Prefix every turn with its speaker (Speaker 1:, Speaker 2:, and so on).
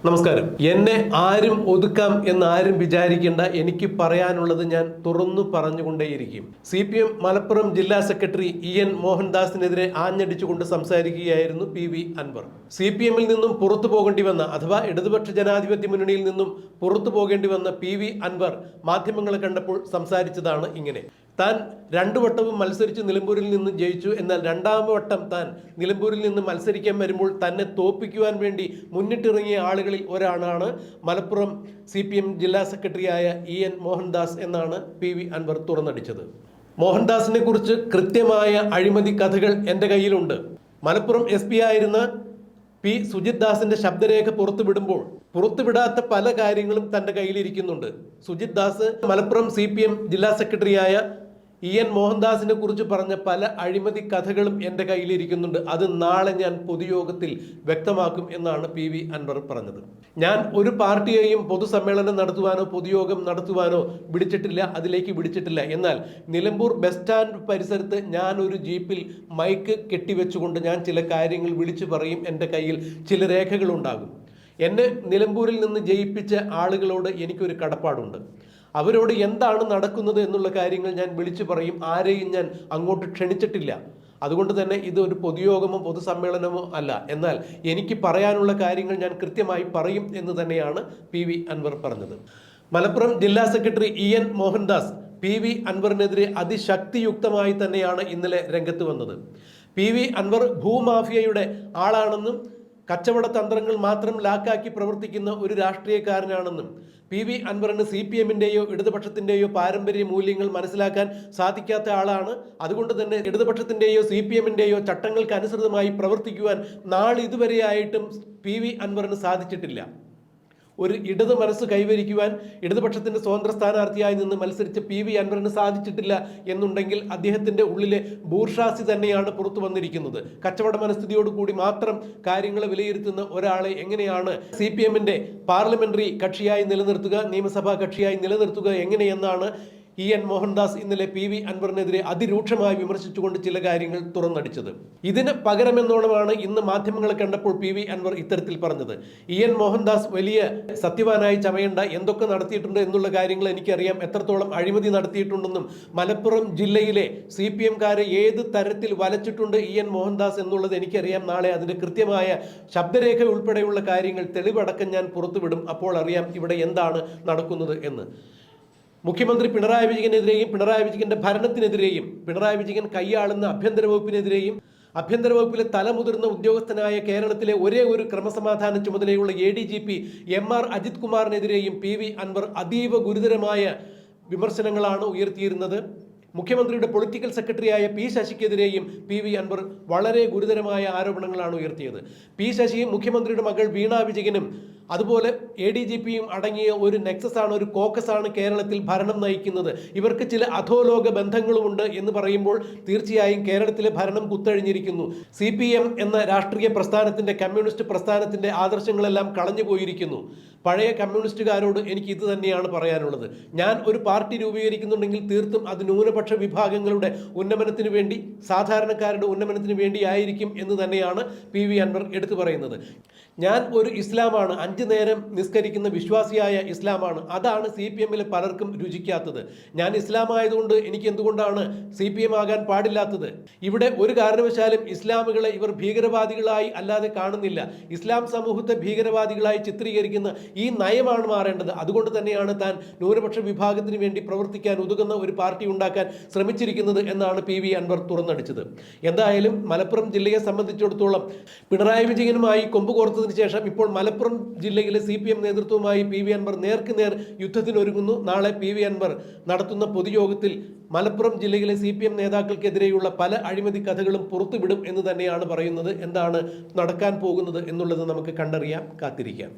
Speaker 1: നമസ്കാരം. എന്നെ ആരും ഒതുക്കാം എന്ന് ആരും വിചാരിക്കേണ്ട. എനിക്ക് പറയാനുള്ളത് ഞാൻ തുറന്നു പറഞ്ഞുകൊണ്ടേയിരിക്കും. CPM മലപ്പുറം ജില്ലാ സെക്രട്ടറി EN മോഹൻദാസിനെതിരെ ആഞ്ഞടിച്ചുകൊണ്ട് സംസാരിക്കുകയായിരുന്നു PV അൻവർ. CPM-ൽ നിന്നും പുറത്തു പോകേണ്ടി വന്ന അഥവാ ഇടതുപക്ഷ ജനാധിപത്യ മുന്നണിയിൽ നിന്നും പുറത്തു പോകേണ്ടി വന്ന PV അൻവർ മാധ്യമങ്ങളെ കണ്ടപ്പോൾ സംസാരിച്ചതാണ് ഇങ്ങനെ. താൻ 2 വട്ടവും മത്സരിച്ച് നിലമ്പൂരിൽ നിന്ന് ജയിച്ചു. എന്നാൽ 2ാം വട്ടം താൻ നിലമ്പൂരിൽ നിന്ന് മത്സരിക്കാൻ വരുമ്പോൾ തന്നെ തോൽപ്പിക്കുവാൻ വേണ്ടി മുന്നിട്ടിറങ്ങിയ ആളുകളിൽ ഒരാളാണ് മലപ്പുറം CPM ജില്ലാ സെക്രട്ടറിയായ EN മോഹൻദാസ് എന്നാണ് PV അൻവർ തുറന്നടിച്ചത്. മോഹൻദാസിനെ കുറിച്ച് കൃത്യമായ അഴിമതി കഥകൾ എൻ്റെ കയ്യിലുണ്ട്. മലപ്പുറം SP ആയിരുന്ന P സുജിത് ദാസിന്റെ ശബ്ദരേഖ പുറത്തുവിടുമ്പോൾ പുറത്തുവിടാത്ത പല കാര്യങ്ങളും തൻ്റെ കയ്യിലിരിക്കുന്നുണ്ട്. സുജിത് ദാസ് മലപ്പുറം CPM ജില്ലാ സെക്രട്ടറിയായ EN മോഹൻദാസിനെ കുറിച്ച് പറഞ്ഞ പല അഴിമതി കഥകളും എൻ്റെ കയ്യിലിരിക്കുന്നുണ്ട്. അത് നാളെ ഞാൻ പൊതുയോഗത്തിൽ വ്യക്തമാക്കും എന്നാണ് PV അൻവർ പറഞ്ഞത്. ഞാൻ ഒരു പാർട്ടിയെയും പൊതുസമ്മേളനം നടത്തുവാനോ പൊതുയോഗം നടത്തുവാനോ വിളിച്ചിട്ടില്ല, അതിലേക്ക് വിളിച്ചിട്ടില്ല. എന്നാൽ നിലമ്പൂർ ബസ് സ്റ്റാൻഡ് പരിസരത്ത് ഞാൻ ഒരു ജീപ്പിൽ മൈക്ക് കെട്ടിവെച്ചുകൊണ്ട് ഞാൻ ചില കാര്യങ്ങൾ വിളിച്ചു പറയും. എൻ്റെ കയ്യിൽ ചില രേഖകളുണ്ടാകും. എന്നെ നിലമ്പൂരിൽ നിന്ന് ജയിപ്പിച്ച ആളുകളോട് എനിക്കൊരു കടപ്പാടുണ്ട്. അവരോട് എന്താണ് നടക്കുന്നത് എന്നുള്ള കാര്യങ്ങൾ ഞാൻ വിളിച്ചു പറയും. ആരെയും ഞാൻ അങ്ങോട്ട് ക്ഷണിച്ചിട്ടില്ല. അതുകൊണ്ട് തന്നെ ഇത് ഒരു പൊതുയോഗമോ പൊതുസമ്മേളനമോ അല്ല. എന്നാൽ എനിക്ക് പറയാനുള്ള കാര്യങ്ങൾ ഞാൻ കൃത്യമായി പറയും എന്ന് തന്നെയാണ് PV അൻവർ പറഞ്ഞത്. മലപ്പുറം ജില്ലാ സെക്രട്ടറി EN മോഹൻദാസ് PV അൻവറിനെതിരെ അതിശക്തിയുക്തമായി തന്നെയാണ് ഇന്നലെ രംഗത്ത് വന്നത്. PV അൻവർ ഭൂമാഫിയയുടെ ആളാണെന്നും കച്ചവട തന്ത്രങ്ങൾ മാത്രം ലാക്കാക്കി പ്രവർത്തിക്കുന്ന ഒരു രാഷ്ട്രീയക്കാരനാണെന്നും PV അൻവറിന് CPM-ന്റെയോ ഇടതുപക്ഷത്തിൻ്റെയോ പാരമ്പര്യ മൂല്യങ്ങൾ മനസ്സിലാക്കാൻ സാധിക്കാത്ത ആളാണ്. അതുകൊണ്ട് തന്നെ ഇടതുപക്ഷത്തിൻ്റെയോ CPM-ന്റെയോ ചട്ടങ്ങൾക്ക് അനുസൃതമായി പ്രവർത്തിക്കുവാൻ നാളിതുവരെയായിട്ടും PV അൻവറിന് സാധിച്ചിട്ടില്ല. ഒരു ഇടത് മനസ്സ് കൈവരിക്കുവാൻ ഇടതുപക്ഷത്തിൻ്റെ സ്വതന്ത്ര സ്ഥാനാർത്ഥിയായി നിന്ന് മത്സരിച്ച PV അൻവറിന് സാധിച്ചിട്ടില്ല എന്നുണ്ടെങ്കിൽ അദ്ദേഹത്തിൻ്റെ ഉള്ളിലെ ബൂർഷാസി തന്നെയാണ് പുറത്തു വന്നിരിക്കുന്നത്. കച്ചവട മനസ്ഥിതിയോടുകൂടി മാത്രം കാര്യങ്ങളെ വിലയിരുത്തുന്ന ഒരാളെ എങ്ങനെയാണ് CPM-ന്റെ പാർലമെന്ററി കക്ഷിയായി നിലനിർത്തുക, നിയമസഭാ കക്ഷിയായി നിലനിർത്തുക എങ്ങനെയെന്നാണ് EN മോഹൻദാസ് ഇന്നലെ PV അൻവറിനെതിരെ അതിരൂക്ഷമായി വിമർശിച്ചുകൊണ്ട് ചില കാര്യങ്ങൾ തുറന്നടിച്ചത്. ഇതിന് പകരമെന്നോണമാണ് ഇന്ന് മാധ്യമങ്ങളെ കണ്ടപ്പോൾ PV അൻവർ ഇത്തരത്തിൽ പറഞ്ഞത്. EN മോഹൻദാസ് വലിയ സത്യവാനായി ചമയേണ്ട, എന്തൊക്കെ നടത്തിയിട്ടുണ്ട് എന്നുള്ള കാര്യങ്ങൾ എനിക്കറിയാം, എത്രത്തോളം അഴിമതി നടത്തിയിട്ടുണ്ടെന്നും മലപ്പുറം ജില്ലയിലെ CPM-കാരെ ഏത് തരത്തിൽ വലച്ചിട്ടുണ്ട് EN മോഹൻദാസ് എന്നുള്ളത് എനിക്കറിയാം. നാളെ അതിൻ്റെ കൃത്യമായ ശബ്ദരേഖ ഉൾപ്പെടെയുള്ള കാര്യങ്ങൾ തെളിവടക്കം ഞാൻ പുറത്തുവിടും. അപ്പോൾ അറിയാം ഇവിടെ എന്താണ് നടക്കുന്നത് എന്ന്. മുഖ്യമന്ത്രി പിണറായി വിജയനെതിരെയും പിണറായി വിജയന്റെ ഭരണത്തിനെതിരെയും പിണറായി വിജയൻ കൈയാളുന്ന ആഭ്യന്തര വകുപ്പിനെതിരെയും ആഭ്യന്തര വകുപ്പിലെ തലമുതിർന്ന ഉദ്യോഗസ്ഥനായ കേരളത്തിലെ ഒരേ ഒരു ക്രമസമാധാന ചുമതലയുള്ള ADGP MR Ajith കുമാറിനെതിരെയും PV Anwar അതീവ ഗുരുതരമായ വിമർശനങ്ങളാണ് ഉയർത്തിയിരുന്നത്. മുഖ്യമന്ത്രിയുടെ പൊളിറ്റിക്കൽ സെക്രട്ടറിയായ P ശശിക്കെതിരെയും PV അൻവർ വളരെ ഗുരുതരമായ ആരോപണങ്ങളാണ് ഉയർത്തിയത്. P ശശിയും മുഖ്യമന്ത്രിയുടെ മകൾ വീണ വിജയനും അതുപോലെ ADGP-യും അടങ്ങിയ ഒരു നെക്സസാണ്, ഒരു കോക്കസാണ് കേരളത്തിൽ ഭരണം നയിക്കുന്നത്. ഇവർക്ക് ചില അധോലോക ബന്ധങ്ങളുമുണ്ട് എന്ന് പറയുമ്പോൾ തീർച്ചയായും കേരളത്തിലെ ഭരണം കുത്തഴിഞ്ഞിരിക്കുന്നു. CPM എന്ന രാഷ്ട്രീയ പ്രസ്ഥാനത്തിൻ്റെ, കമ്മ്യൂണിസ്റ്റ് പ്രസ്ഥാനത്തിൻ്റെ ആദർശങ്ങളെല്ലാം കളഞ്ഞു പോയിരിക്കുന്നു. പഴയ കമ്മ്യൂണിസ്റ്റുകാരോട് എനിക്ക് ഇത് തന്നെയാണ് പറയാനുള്ളത്. ഞാൻ ഒരു പാർട്ടി രൂപീകരിക്കുന്നുണ്ടെങ്കിൽ തീർത്തും അത് ന്യൂനപക്ഷ വിഭാഗങ്ങളുടെ ഉന്നമനത്തിന് വേണ്ടി, സാധാരണക്കാരുടെ ഉന്നമനത്തിന് വേണ്ടി ആയിരിക്കും എന്ന് തന്നെയാണ് PV അൻവർ എടുത്തു പറയുന്നത്. ഞാൻ ഒരു ഇസ്ലാമാണ്, 5 നേരം നിസ്കരിക്കുന്ന വിശ്വാസിയായ ഇസ്ലാമാണ്. അതാണ് CPM-ലെ പലർക്കും രുചിക്കാത്തത്. ഞാൻ ഇസ്ലാം ആയതുകൊണ്ട് എനിക്ക് എന്തുകൊണ്ടാണ് CPM ആകാൻ പാടില്ലാത്തത്? ഇവിടെ ഒരു കാരണവശാലും ഇസ്ലാമുകളെ ഇവർ ഭീകരവാദികളായി അല്ലാതെ കാണുന്നില്ല. ഇസ്ലാം സമൂഹത്തെ ഭീകരവാദികളായി ചിത്രീകരിക്കുന്ന ഈ നയമാണ് മാറേണ്ടത്. അതുകൊണ്ട് തന്നെയാണ് താൻ ന്യൂനപക്ഷ വിഭാഗത്തിന് വേണ്ടി പ്രവർത്തിക്കാൻ ഉതകുന്ന ഒരു പാർട്ടി ഉണ്ടാക്കാൻ ശ്രമിച്ചിരിക്കുന്നത് എന്നാണ് PV അൻവർ തുറന്നടിച്ചത്. എന്തായാലും മലപ്പുറം ജില്ലയെ സംബന്ധിച്ചിടത്തോളം പിണറായി വിജയനുമായി കൊമ്പ് കോർത്തതിന് ശേഷം ഇപ്പോൾ മലപ്പുറം ജില്ലയിലെ CPM നേതൃത്വവുമായി PV അൻവർ നേർക്കുനേർ യുദ്ധത്തിനൊരുങ്ങുന്നു. നാളെ PV അൻവർ നടത്തുന്ന പൊതുയോഗത്തിൽ മലപ്പുറം ജില്ലയിലെ CPM നേതാക്കൾക്കെതിരെയുള്ള പല അഴിമതി കഥകളും പുറത്തുവിടും എന്ന് തന്നെയാണ് പറയുന്നത്. എന്താണ് നടക്കാൻ പോകുന്നത് എന്നുള്ളത് നമുക്ക് കണ്ടറിയാം, കാത്തിരിക്കാം.